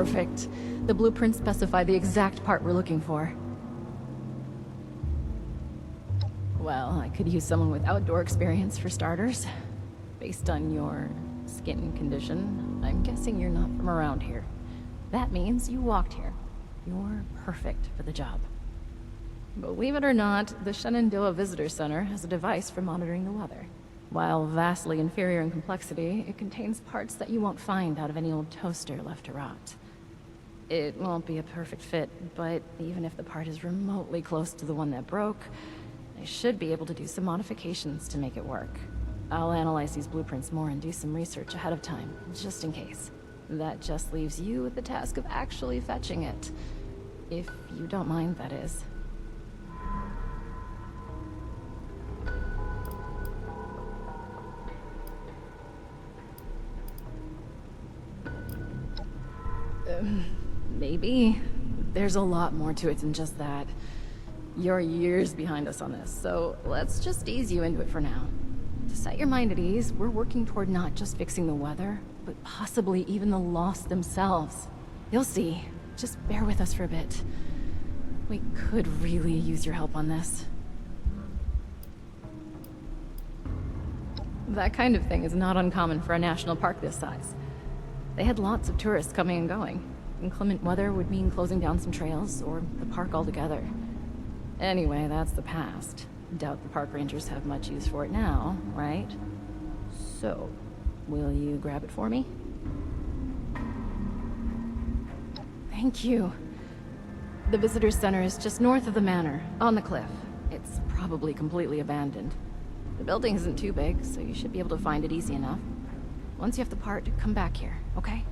perfect. The blueprints specify the exact part we're looking for. Well, I could use someone with outdoor experience for starters. Based on your skin condition, I'm guessing you're not from around here. That means you walked here. You're perfect for the job. Believe it or not, the Shenandoah Visitor Center has a device for monitoring the weather. While vastly inferior in complexity, it contains parts that you won't find out of any old toaster left to rot. It won't be a perfect fit, but even if the part is remotely close to the one that broke, I should be able to do some modifications to make it work. I'll analyze these blueprints more and do some research ahead of time, just in case. That just leaves you with the task of actually fetching it. If you don't mind, that is. Maybe. There's a lot more to it than just that. You're years behind us on this, so let's just ease you into it for now. To set your mind at ease, we're working toward not just fixing the weather, but possibly even the Lost themselves. You'll see. Just bear with us for a bit. We could really use your help on this. That kind of thing is not uncommon for a national park this size. They had lots of tourists coming and going. Inclement weather would mean closing down some trails, or the park altogether. Anyway, that's the past. Doubt the park rangers have much use for it now, right? So, will you grab it for me? Thank you. The visitor center is just north of the manor, on the cliff. It's probably completely abandoned. The building isn't too big, so you should be able to find it easy enough. Once you have the part, come back here, okay?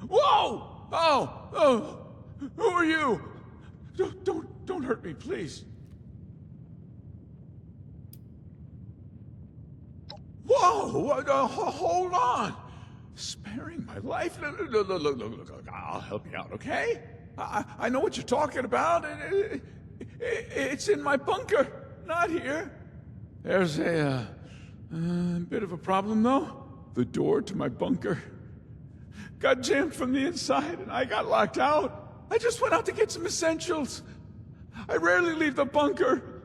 Whoa! Oh! Who are you? Don't hurt me, please. Whoa! Hold on! Sparing my life? Look, I'll help you out, okay? I know what you're talking about. It's in my bunker, not here. There's a bit of a problem, though. The door to my bunker got jammed from the inside, and I got locked out. I just went out to get some essentials. I rarely leave the bunker.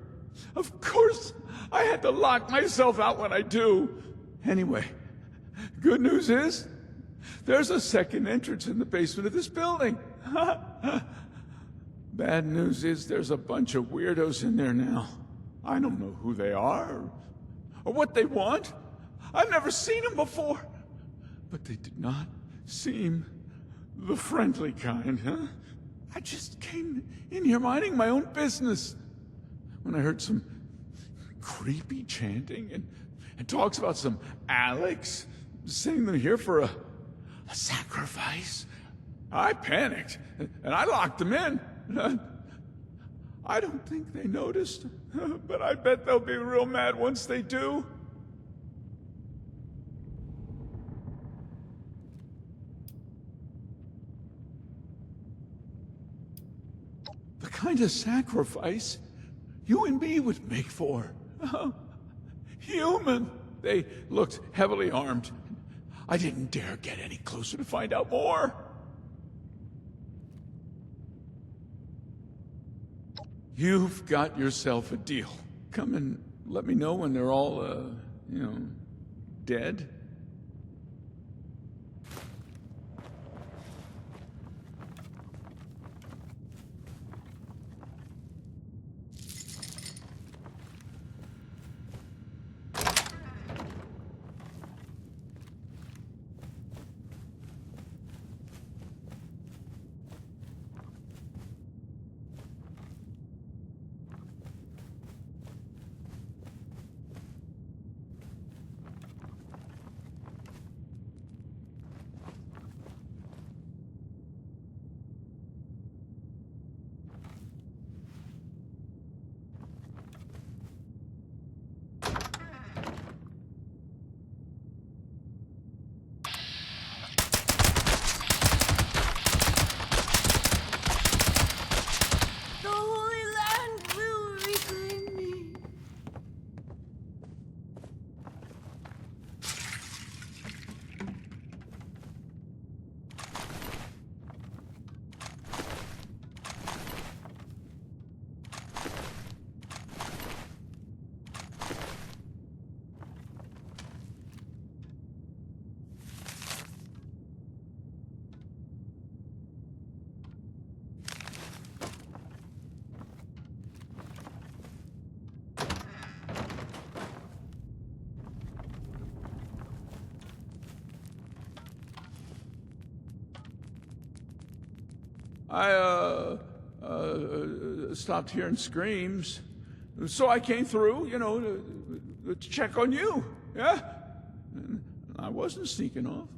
Of course, I had to lock myself out when I do. Anyway, good news is, there's a second entrance in the basement of this building. Bad news is there's a bunch of weirdos in there now. I don't know who they are, or what they want. I've never seen them before. But they did not seem the friendly kind, huh? I just came in here minding my own business when I heard some creepy chanting and talks about some Alex sending them here for a sacrifice. I panicked, and I locked them in. I don't think they noticed, but I bet they'll be real mad once they do. The kind of sacrifice you and me would make for. Human. They looked heavily armed. I didn't dare get any closer to find out more. You've got yourself a deal. Come and let me know when they're all, dead. I stopped hearing screams, so I came through, to check on you, yeah? And I wasn't sneaking off.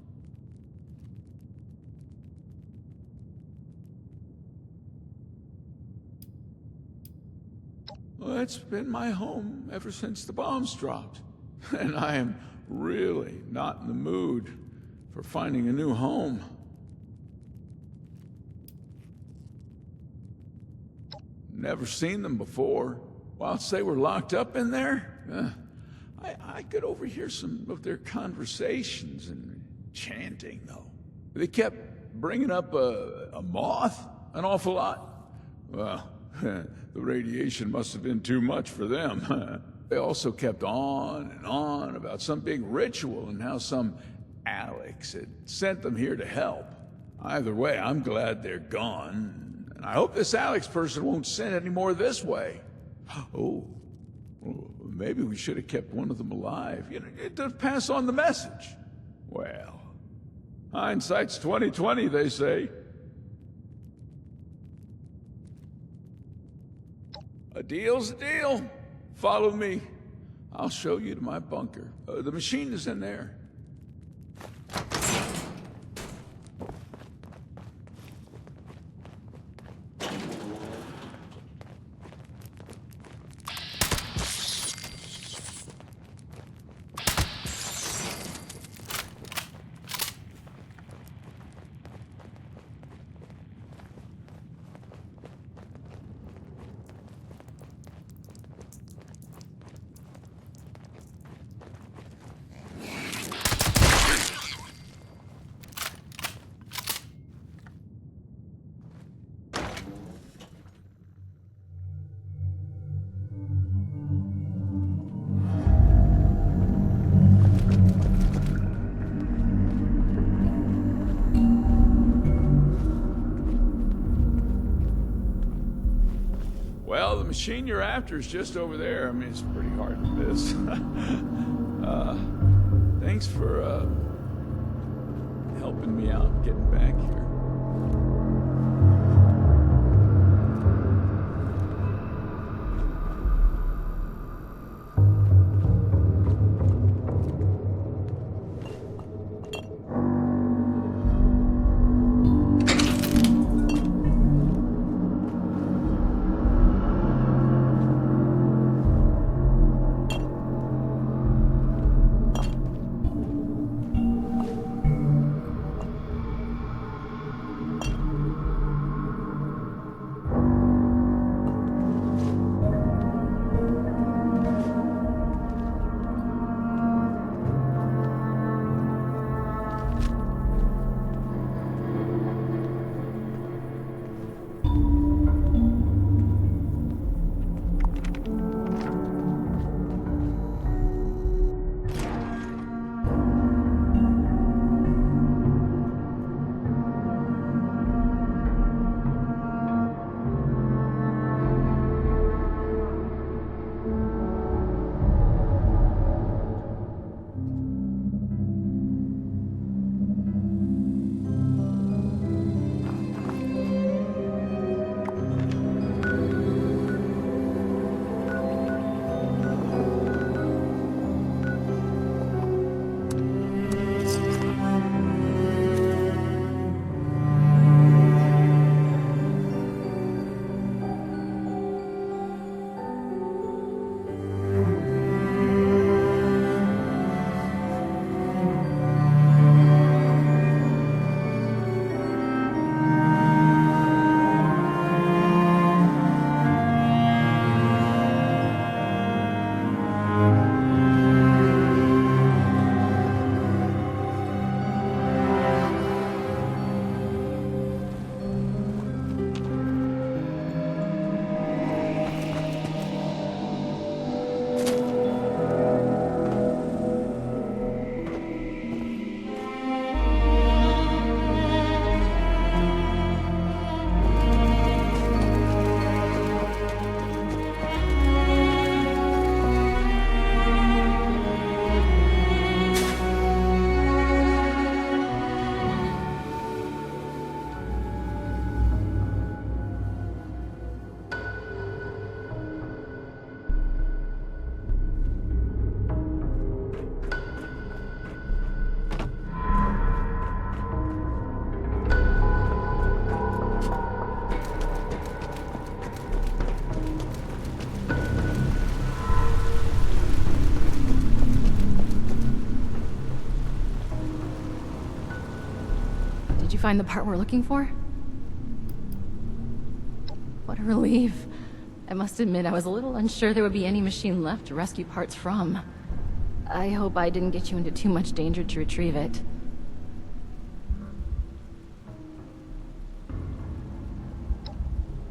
Well, it's been my home ever since the bombs dropped, and I am really not in the mood for finding a new home. Never seen them before. Whilst they were locked up in there, I could overhear some of their conversations and chanting, though. They kept bringing up a moth an awful lot. Well, the radiation must have been too much for them. They also kept on and on about some big ritual and how some Alex had sent them here to help. Either way, I'm glad they're gone. I hope this Alex person won't send any more this way. Oh, well, maybe we should have kept one of them alive, to pass on the message. Well, hindsight's 20/20, they say. A deal's a deal. Follow me. I'll show you to my bunker. The machine is in there. Well, the machine you're after is just over there. I mean, it's pretty hard to miss. Thanks for helping me out getting back here. find the part we're looking for? What a relief. I must admit, I was a little unsure there would be any machine left to rescue parts from. I hope I didn't get you into too much danger to retrieve it.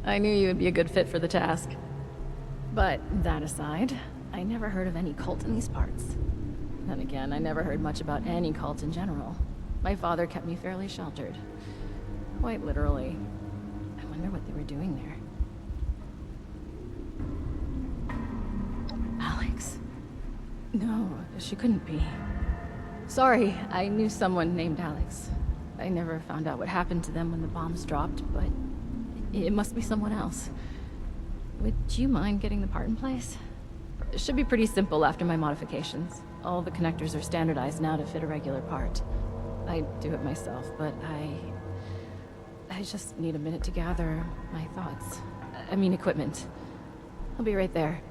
I knew you would be a good fit for the task. But that aside, I never heard of any cult in these parts. Then again, I never heard much about any cult in general. My father kept me fairly sheltered. Quite literally. I wonder what they were doing there. Alex? No, she couldn't be. Sorry, I knew someone named Alex. I never found out what happened to them when the bombs dropped, but it must be someone else. Would you mind getting the part in place? It should be pretty simple after my modifications. All the connectors are standardized now to fit a regular part. I do it myself, but I just need a minute to gather my thoughts. I mean equipment. I'll be right there.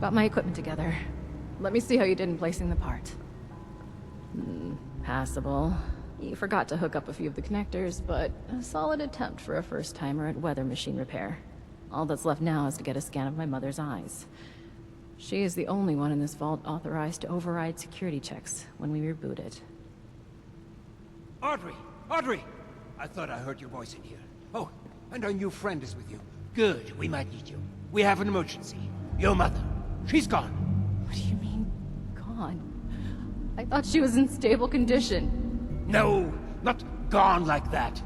Got my equipment together. Let me see how you did in placing the part. Passable. You forgot to hook up a few of the connectors, but a solid attempt for a first-timer at weather machine repair. All that's left now is to get a scan of my mother's eyes. She is the only one in this vault authorized to override security checks when we reboot it. Audrey! Audrey! I thought I heard your voice in here. Oh, and our new friend is with you. Good, we might need you. We have an emergency. Your mother. She's gone. What do you mean, gone? I thought she was in stable condition. No, not gone like that.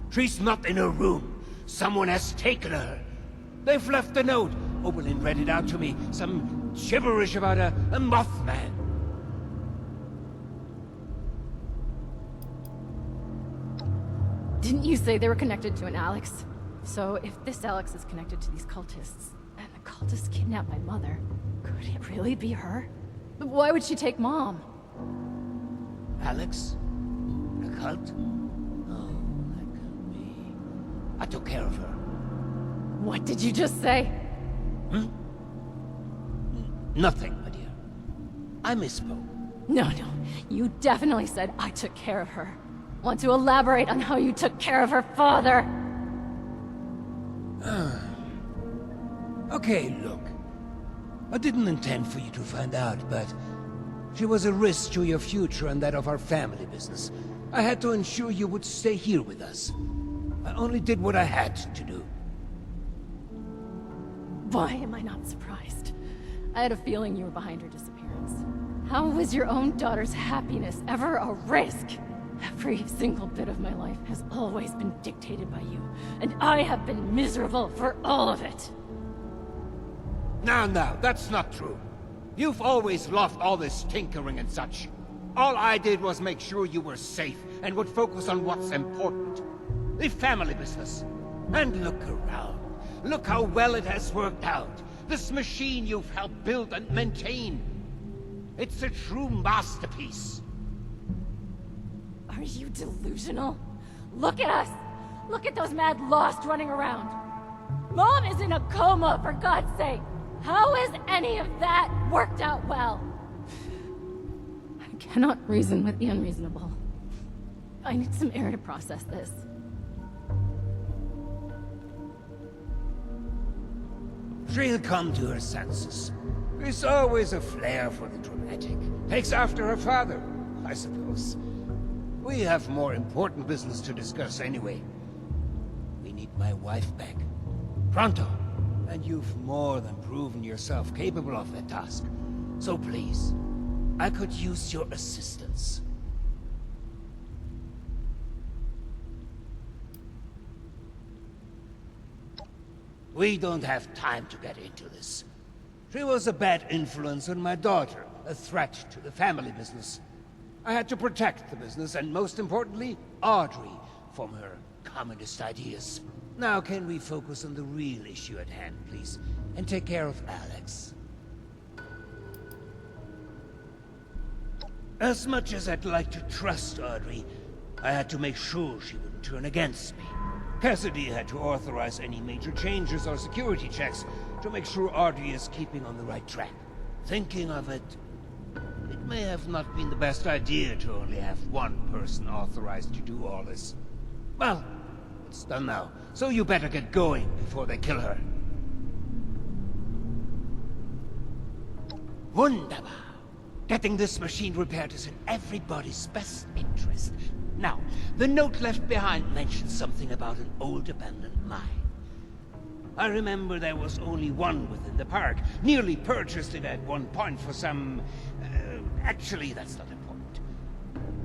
She's not in her room. Someone has taken her. They've left a note. Oberlin read it out to me. Some gibberish about a Mothman. Didn't you say they were connected to an Alex? So if this Alex is connected to these cultists, and the cultists kidnapped my mother, could it really be her? But why would she take Mom? Alex? A cult? Oh, that could be. I took care of her. What did you just say? Nothing, my dear. I misspoke. No, you definitely said I took care of her. Want to elaborate on how you took care of her father? Okay, look. I didn't intend for you to find out, but she was a risk to your future and that of our family business. I had to ensure you would stay here with us. I only did what I had to do. Why am I not surprised? I had a feeling you were behind her disappearance. How was your own daughter's happiness ever a risk? Every single bit of my life has always been dictated by you, and I have been miserable for all of it. Now, that's not true. You've always loved all this tinkering and such. All I did was make sure you were safe and would focus on what's important. The family business. And look around. Look how well it has worked out. This machine you've helped build and maintain. It's a true masterpiece. Are you delusional? Look at us! Look at those mad lost running around! Mom is in a coma, for God's sake! How has any of that worked out well? I cannot reason with the unreasonable. I need some air to process this. She'll come to her senses. There's always a flair for the dramatic. Takes after her father, I suppose. We have more important business to discuss anyway. We need my wife back. Pronto. And you've more than proven yourself capable of that task. So please, I could use your assistance. We don't have time to get into this. She was a bad influence on my daughter, a threat to the family business. I had to protect the business, and most importantly, Audrey, from her communist ideas. Now can we focus on the real issue at hand, please, and take care of Alex? As much as I'd like to trust Audrey, I had to make sure she wouldn't turn against me. Cassidy had to authorize any major changes or security checks to make sure Audrey is keeping on the right track. Thinking of it, it may have not been the best idea to only have one person authorized to do all this. Well, it's done now, so you better get going before they kill her. Wunderbar. Getting this machine repaired is in everybody's best interest. Now, the note left behind mentions something about an old abandoned mine. I remember there was only one within the park. Nearly purchased it at one point for some... actually, that's not important.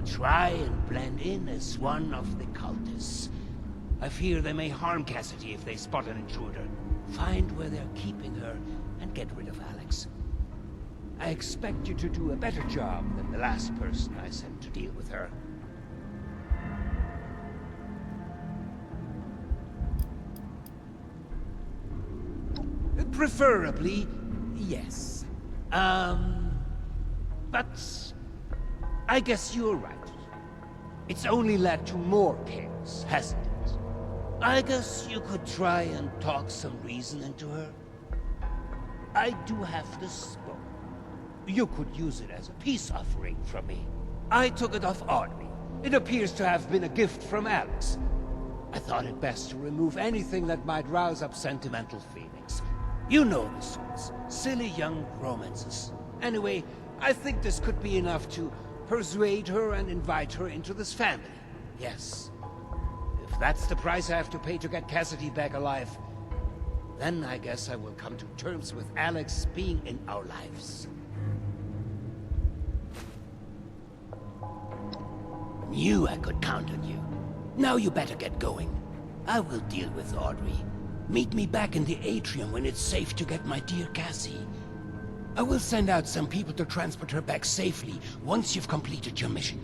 Try and blend in as one of the cultists. I fear they may harm Cassidy if they spot an intruder. Find where they're keeping her and get rid of Alex. I expect you to do a better job than the last person I sent to deal with her. Preferably, yes. But I guess you're right. It's only led to more chaos, hasn't it? I guess you could try and talk some reason into her. I do have this bow. You could use it as a peace offering from me. I took it off Audrey. It appears to have been a gift from Alex. I thought it best to remove anything that might rouse up sentimental feelings. You know the sorts. Silly young romances. Anyway, I think this could be enough to persuade her and invite her into this family. Yes. If that's the price I have to pay to get Cassidy back alive, then I guess I will come to terms with Alex being in our lives. Knew I could count on you. Now you better get going. I will deal with Audrey. Meet me back in the atrium when it's safe to get my dear Cassie. I will send out some people to transport her back safely once you've completed your mission.